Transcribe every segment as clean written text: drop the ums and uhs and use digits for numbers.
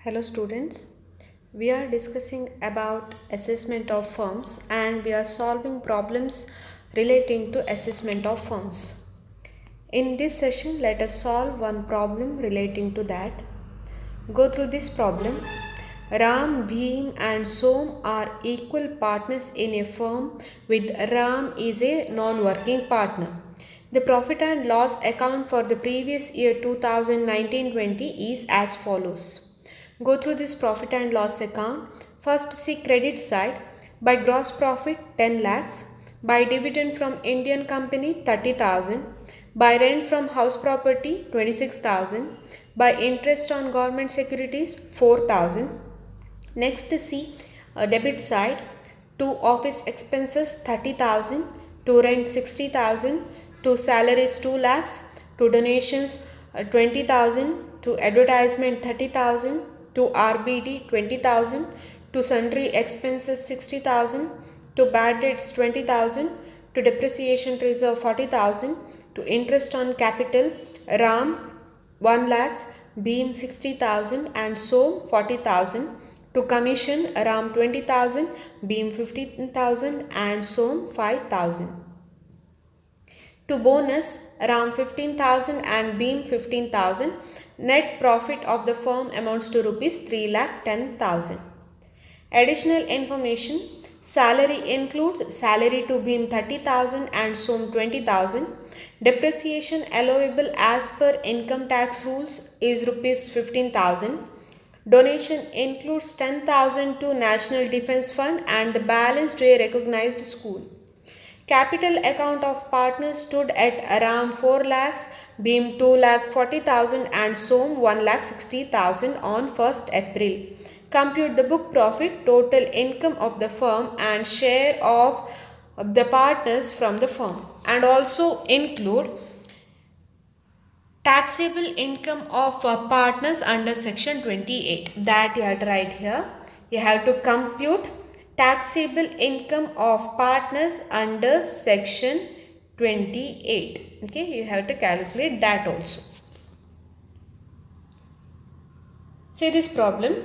Hello students, we are discussing about assessment of firms and we are solving problems relating to assessment of firms. In this session, let us solve one problem relating to that. Go through this problem. Ram, Bhim and Som are equal partners in a firm with Ram is a non-working partner. The profit and loss account for the previous year 2019-20 is as follows. Go through this profit and loss account. First see credit side. By gross profit 10 lakhs. By dividend from Indian company 30,000. By rent from house property 26,000. By interest on government securities 4,000. Next see debit side. To office expenses 30,000. To rent 60,000. To salaries 2 lakhs. To donations 20,000. To advertisement 30,000. To RBD 20,000. To sundry expenses 60,000. To bad debts 20,000. To depreciation reserve 40,000. To interest on capital Ram 1 lakhs, Beam 60,000 and so 40,000. To commission Ram 20,000, Beam 15,000 and so 5,000. To bonus Ram 15,000 and Beam 15,000. Net profit of the firm amounts to rupees 3,10,000. Additional information. Salary includes salary to Beam 30,000 and Som 20,000. Depreciation allowable as per income tax rules is rupees 15,000. Donation includes 10,000 to National Defence Fund and the balance to a recognized school. Capital account of partners stood at around 4 lakhs, Beam 2 lakh 40,000 and Som 1 lakh 60,000 on 1st April. Compute the book profit, total income of the firm and share of the partners from the firm, and also include taxable income of partners under section 28. That you have to write here. You have to compute taxable income of partners under section 28. Okay, you have to calculate that also. See this problem.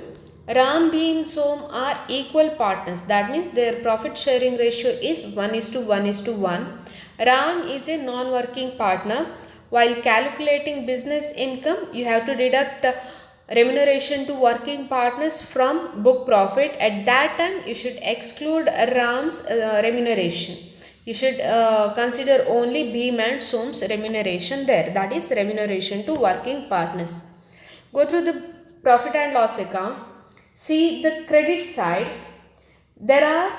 Ram, Bhim, Som are equal partners. That means their profit sharing ratio is 1:1:1. Ram is a non-working partner. While calculating business income, you have to deduct remuneration to working partners from book profit. At that time, you should exclude Ram's remuneration. You should consider only Bhim and Som's remuneration there. That is remuneration to working partners. Go through the profit and loss account. See the credit side. There are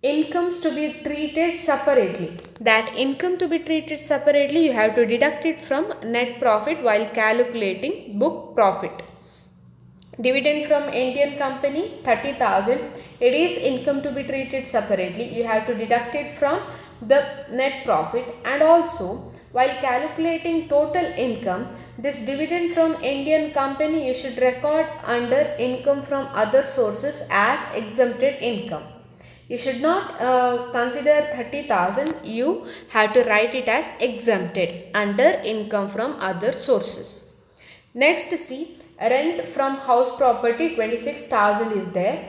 incomes to be treated separately. That income to be treated separately, you have to deduct it from net profit while calculating book profit. Dividend from Indian company 30,000. It is income to be treated separately. You have to deduct it from the net profit. And also while calculating total income, this dividend from Indian company you should record under income from other sources as exempted income. You should not consider 30,000. You have to write it as exempted under income from other sources. Next see rent from house property 26,000 is there.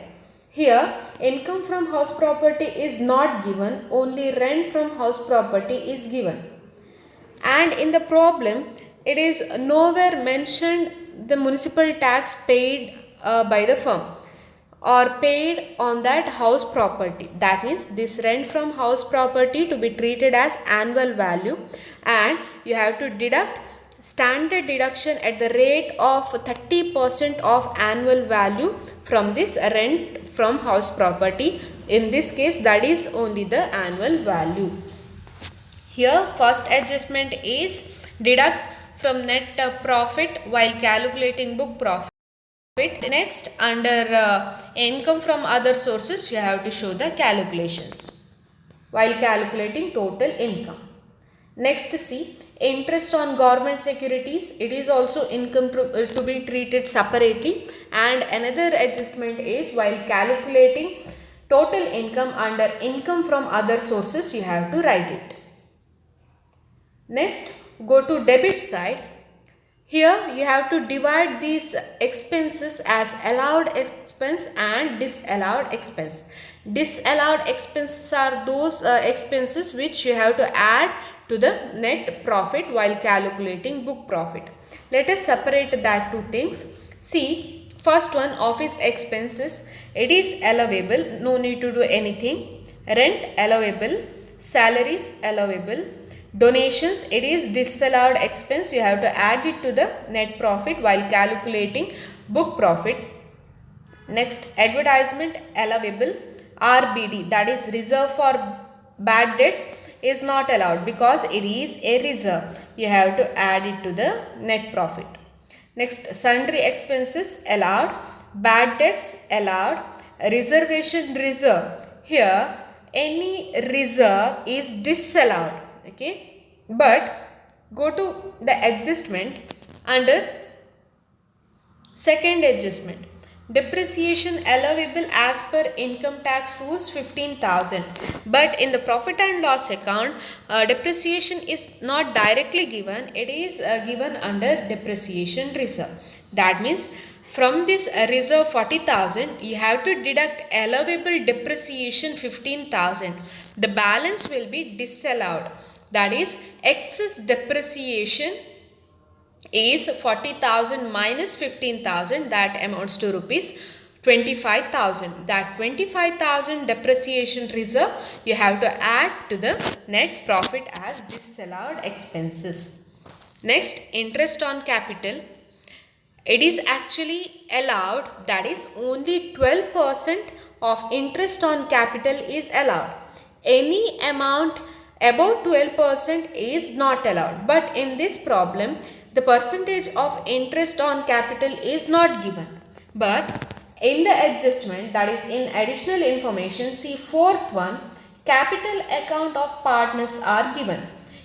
Here income from house property is not given, only rent from house property is given. And in the problem it is nowhere mentioned the municipal tax paid by the firm or paid on that house property. That means this rent from house property to be treated as annual value, and you have to deduct standard deduction at the rate of 30% of annual value from this rent from house property. In this case, that is only the annual value. Here first adjustment is deduct from net profit while calculating book profit. Next, under income from other sources, you have to show the calculations while calculating total income. Next see interest on government securities. It is also income to be treated separately, and another adjustment is while calculating total income under income from other sources, you have to write it. Next, go to debit side. Here you have to divide these expenses as allowed expense and disallowed expense. Disallowed expenses are those expenses which you have to add to the net profit while calculating book profit. Let us separate that two things. See, first one, office expenses. It is allowable, no need to do anything. Rent allowable, salaries allowable. Donations, it is disallowed expense, you have to add it to the net profit while calculating book profit. Next, advertisement allowable. RBD, that is reserve for bad debts, is not allowed because it is a reserve. You have to add it to the net profit. Next, sundry expenses allowed, bad debts allowed, reservation reserve. Here, any reserve is disallowed. Okay, but go to the adjustment under second adjustment. Depreciation allowable as per income tax rules 15,000, but in the profit and loss account depreciation is not directly given, it is given under depreciation reserve. That means from this reserve 40,000 you have to deduct allowable depreciation 15,000. The balance will be disallowed, that is excess depreciation is 40,000 minus 15,000, that amounts to rupees 25,000. That 25,000 depreciation reserve you have to add to the net profit as disallowed expenses. Next, interest on capital. It is actually allowed, that is only 12% of interest on capital is allowed. Any amount above 12% is not allowed, but in this problem the percentage of interest on capital is not given. But in the adjustment, that is in additional information, see fourth one, capital account of partners are given.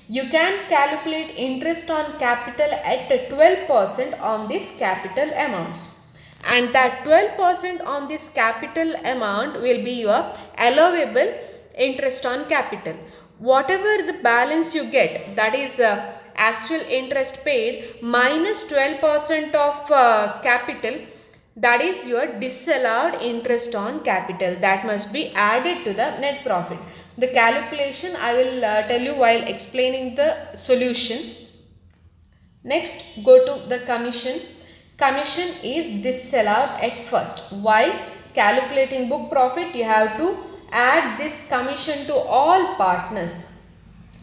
You can calculate interest on capital at 12% on this capital amounts, and that 12% on this capital amount will be your allowable interest on capital. Whatever the balance you get, that is actual interest paid minus 12% of capital, that is your disallowed interest on capital, that must be added to the net profit. The calculation I will tell you while explaining the solution. Next, go to the commission. Commission is disallowed at first. While calculating book profit, you have to add this commission to all partners.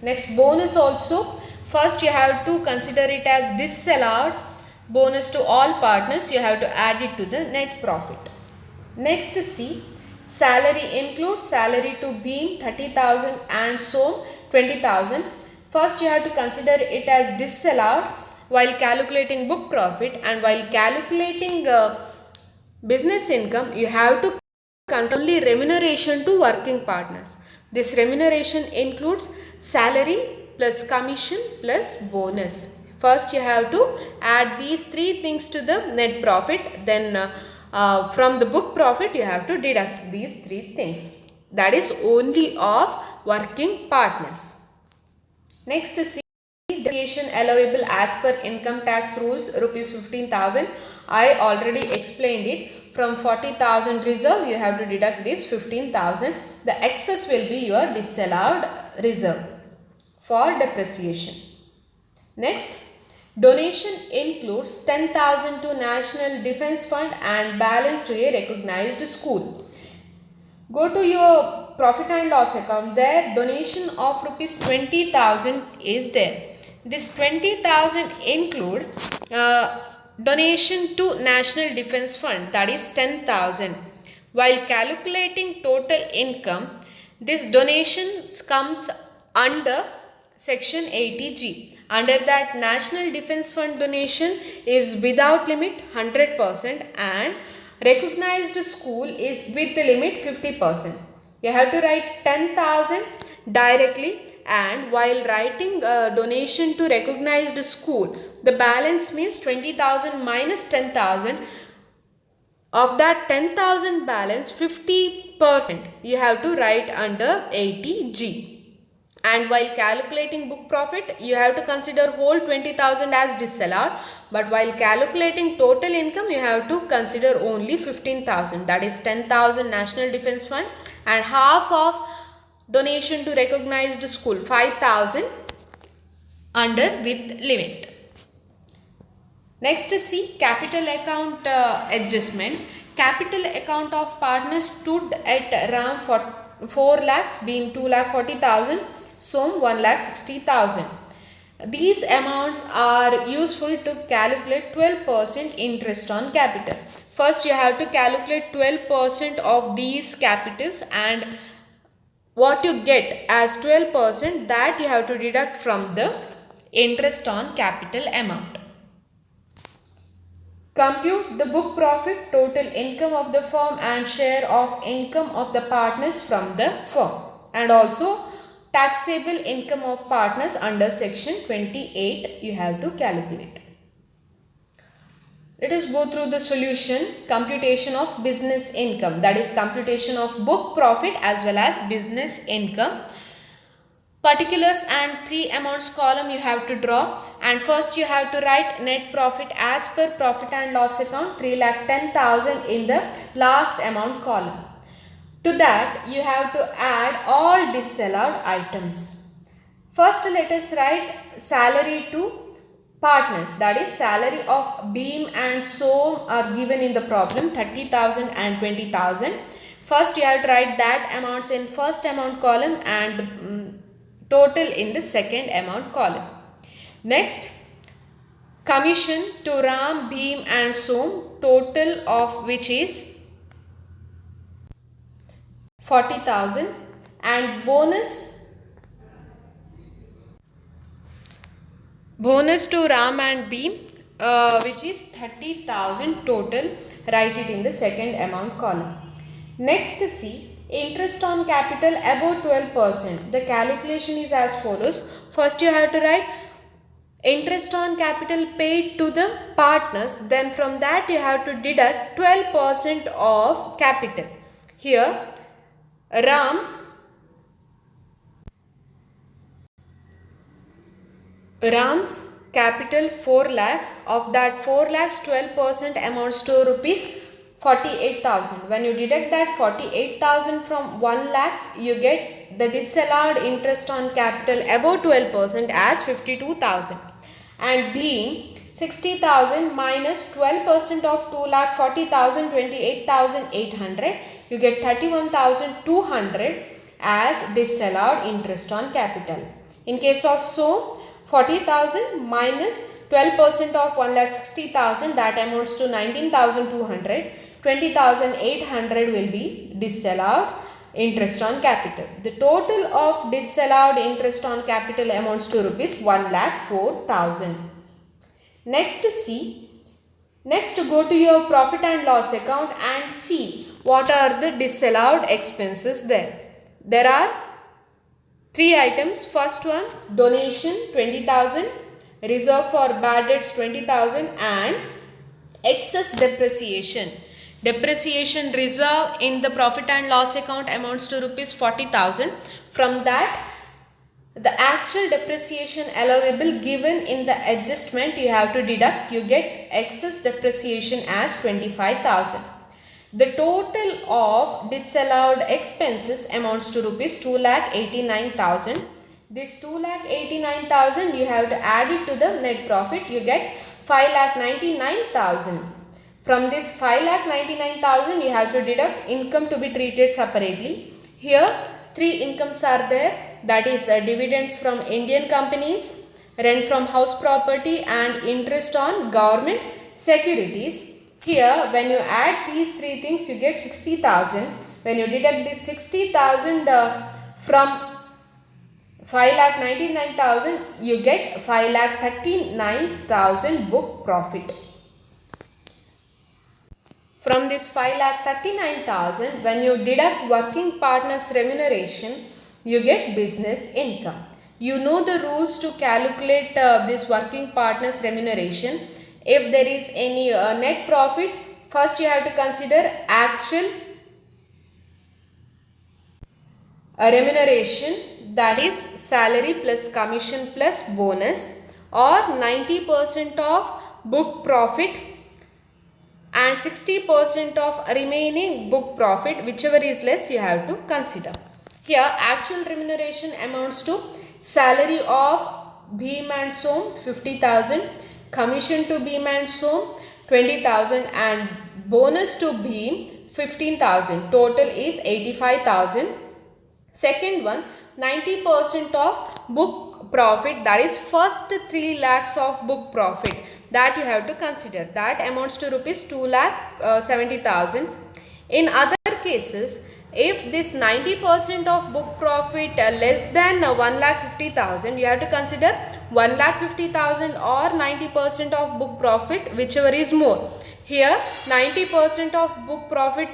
Next, bonus also. First, you have to consider it as disallowed. Bonus to all partners, you have to add it to the net profit. Next, see, salary includes salary to Bhim 30,000 and Som 20,000. First, you have to consider it as disallowed while calculating book profit, and while calculating business income, you have to consider only remuneration to working partners. This remuneration includes salary plus commission plus bonus. First, you have to add these three things to the net profit, then from the book profit you have to deduct these three things. That is only of working partners. Next, see, depreciation allowable as per income tax rules rupees 15,000. I already explained it. From 40,000 reserve you have to deduct this 15,000. The excess will be your disallowed reserve for depreciation. Next, donation includes 10,000 to National Defence Fund and balance to a recognized school. Go to your profit and loss account. There donation of rupees 20,000 is there. This 20,000 include donation to National Defence Fund, that is 10,000. While calculating total income, this donation comes under section 80G. Under that, National Defence Fund donation is without limit 100% and recognized school is with the limit 50%. You have to write 10,000 directly, and while writing donation to recognized school, the balance means 20,000 minus 10,000. Of that 10,000 balance, 50% you have to write under 80G. And while calculating book profit, you have to consider whole 20,000 as disallowed. But while calculating total income, you have to consider only 15,000. That is 10,000 National Defence Fund and half of donation to recognized school, 5,000 under with limit. Next, see capital account adjustment. Capital account of partners stood at RAM for 4 lakhs being 2,40,000, SOM 1,60,000. These amounts are useful to calculate 12% interest on capital. First, you have to calculate 12% of these capitals, and what you get as 12%, that you have to deduct from the interest on capital amount. Compute the book profit, total income of the firm and share of income of the partners from the firm, and also taxable income of partners under section 28 you have to calculate. Let us go through the solution. Computation of business income, that is computation of book profit as well as business income. Particulars and 3 amounts column you have to draw, and first you have to write net profit as per profit and loss account 3,10,000 in the last amount column. To that you have to add all disallowed items. First let us write salary to partners, that is salary of Beam and SOM are given in the problem 30,000 and 20,000. First you have to write that amounts in first amount column and the total in the second amount column. Next, commission to Ram, Beam and SOM, total of which is 40,000, and bonus to Ram and Beam which is 30,000 total. Write it in the second amount column. Next, see interest on capital above 12%. The calculation is as follows. First you have to write interest on capital paid to the partners, then from that you have to deduct 12% of capital. Here Ram's capital 4 lakhs, of that 4 lakhs 12% amounts to rupees 48,000. When you deduct that 48,000 from 1 lakhs, you get the disallowed interest on capital above 12% as 52,000. And being 60,000 minus 12% of 2,40,000, 28,800, you get 31,200 as disallowed interest on capital. In case of SOM, 40,000 minus 12% of 1,60,000, that amounts to 19,200. 20,800 will be disallowed interest on capital. The total of disallowed interest on capital amounts to rupees 1,04,000. Next, see. Next, go to your profit and loss account and see what are the disallowed expenses there. There are 3 items. First one, donation 20,000, reserve for bad debts 20,000, and excess depreciation. Depreciation reserve in the profit and loss account amounts to rupees 40,000. From that, the actual depreciation allowable given in the adjustment you have to deduct. You get excess depreciation as 25,000. The total of disallowed expenses amounts to rupees 2,89,000. This 2,89,000 you have to add it to the net profit. You get 5,99,000. From this 5,99,000 you have to deduct income to be treated separately. Here 3 incomes are there, that is dividends from Indian companies, rent from house property, and interest on government securities. Here when you add these 3 things you get 60,000. When you deduct this 60,000 from 5,99,000 you get 5,39,000 book profit. From this 5,39,000, when you deduct working partners remuneration, you get business income. You know the rules to calculate this working partners remuneration. If there is any net profit, first you have to consider actual remuneration, that is salary plus commission plus bonus, or 90% of book profit and 60% of remaining book profit, whichever is less you have to consider. Here actual remuneration amounts to salary of Bhim and Som 50,000, commission to Bhim and Som 20,000 and bonus to Bhim 15,000. Total is 85,000. Second one, 90% of book profit, that is first 3 lakhs of book profit, that you have to consider. That amounts to rupees 2,70,000. In other cases, if this 90% of book profit less than 1,50,000, you have to consider 1,50,000 or 90% of book profit, whichever is more. Here 90% of book profit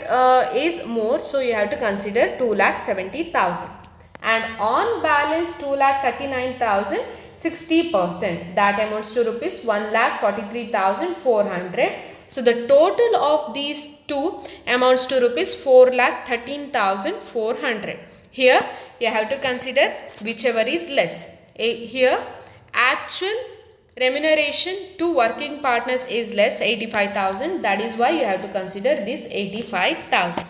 is more, so you have to consider 2,70,000. And on balance 2,39,000, 60%, that amounts to rupees 1,43,400. So the total of these two amounts to rupees 4,13,400. Here you have to consider whichever is less. Here actual remuneration to working partners is less, 85,000. That is why you have to consider this 85,000.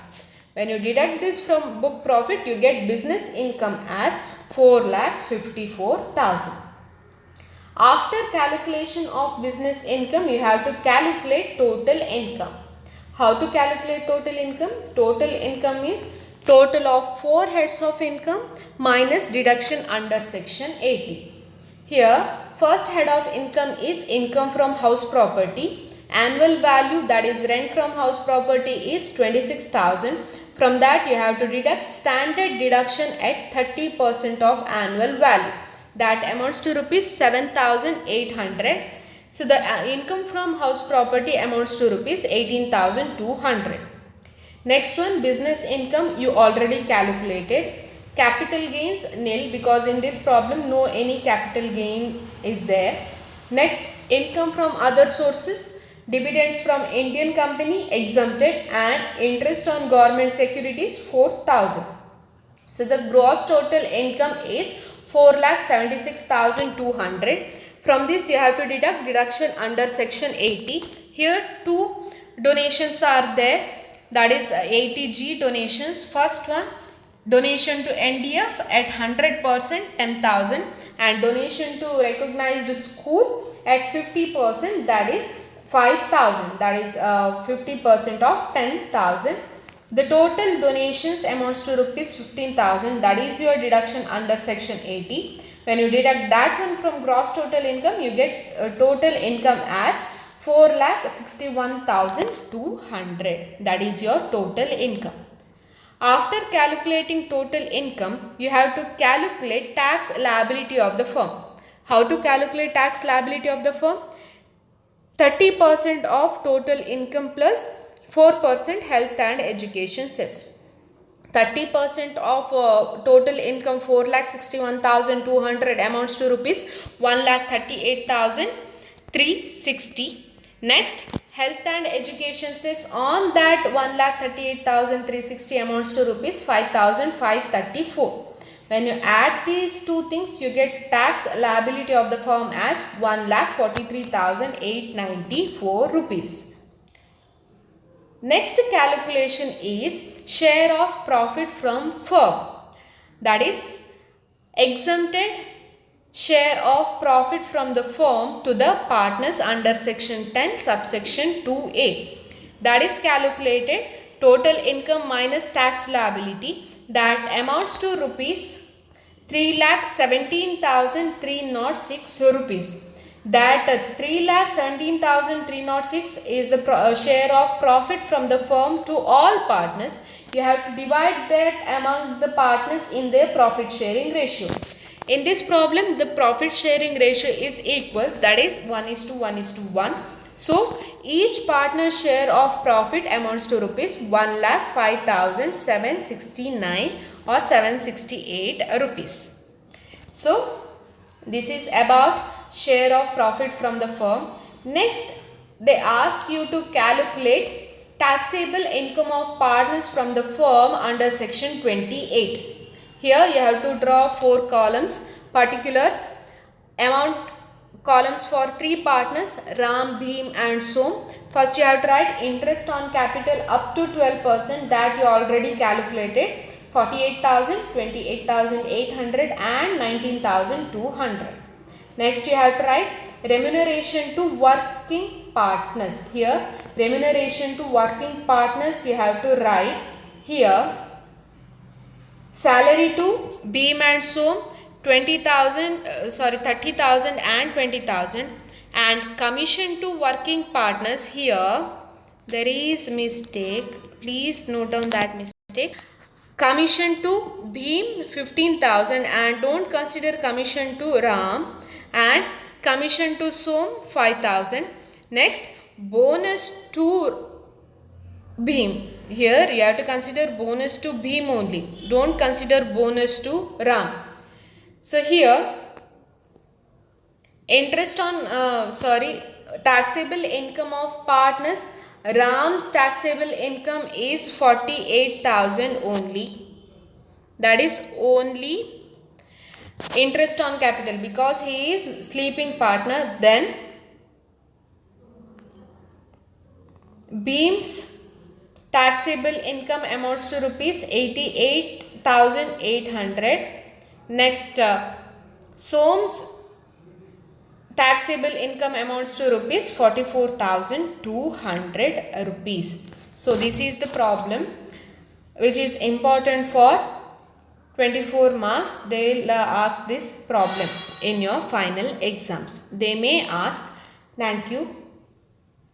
When you deduct this from book profit, you get business income as 4,54,000. After calculation of business income, you have to calculate total income. How to calculate total income? Total income is total of 4 heads of income minus deduction under section 80. Here, first head of income is income from house property. Annual value, that is rent from house property, is 26,000. From that you have to deduct standard deduction at 30% of annual value. That amounts to rupees 7,800. So the income from house property amounts to rupees 18,200. Next one, business income, you already calculated. Capital gains nil, because in this problem no any capital gain is there. Next, income from other sources. Dividends from Indian company exempted and interest on government securities 4,000. So the gross total income is 4,76,200. From this you have to deduct deduction under section 80. Here two donations are there, that is 80G donations. First one, donation to NDF at 100% 10,000 and donation to recognized school at 50%, that is 5,000, that is 50% of 10,000. The total donations amounts to rupees 15,000, that is your deduction under section 80. When you deduct that one from gross total income, you get total income as 4,61,200, that is your total income. After calculating total income, you have to calculate tax liability of the firm. How to calculate tax liability of the firm? 30% of total income plus 4% health and education cess. 30% of total income 4,61,200 amounts to rupees 1,38,360. Next, health and education cess on that 1,38,360 amounts to rupees 5,534. When you add these two things, you get tax liability of the firm as 1,43,894 rupees. Next calculation is share of profit from firm, that is exempted share of profit from the firm to the partners under section 10 subsection 2A. That is calculated total income minus tax liability, that amounts to rupees 3,17,306 rupees. That 3,17,306 is the share of profit from the firm to all partners. You have to divide that among the partners in their profit sharing ratio. In this problem, the profit sharing ratio is equal, that is 1:1:1. So each partner's share of profit amounts to rupees 1,05,769 or 768 rupees. So this is about share of profit from the firm. Next, they ask you to calculate taxable income of partners from the firm under section 28. Here you have to draw 4 columns. Particulars, amount columns for 3 partners, Ram, Bhim and Som. First you have to write interest on capital up to 12%, that you already calculated. 48,000, 28,800 and 19,200. Next you have to write remuneration to working partners. Here remuneration to working partners you have to write here. Salary to Bhim and Som 30,000 and 20,000, and commission to working partners. Here there is mistake, please note down that mistake. Commission to Bhim 15,000 and don't consider commission to Ram, and commission to Som 5,000. Next, bonus to Bhim. Here you have to consider bonus to Bhim only. Don't consider bonus to Ram. So here interest on taxable income of partners. Ram's taxable income is 48,000 only. That is only interest on capital because he is sleeping partner. Then Bhim's taxable income amounts to rupees 88,800. Next, Som's taxable income amounts to rupees 44,200 rupees. So this is the problem which is important for 24 marks. They will ask this problem in your final exams. They may ask. Thank you.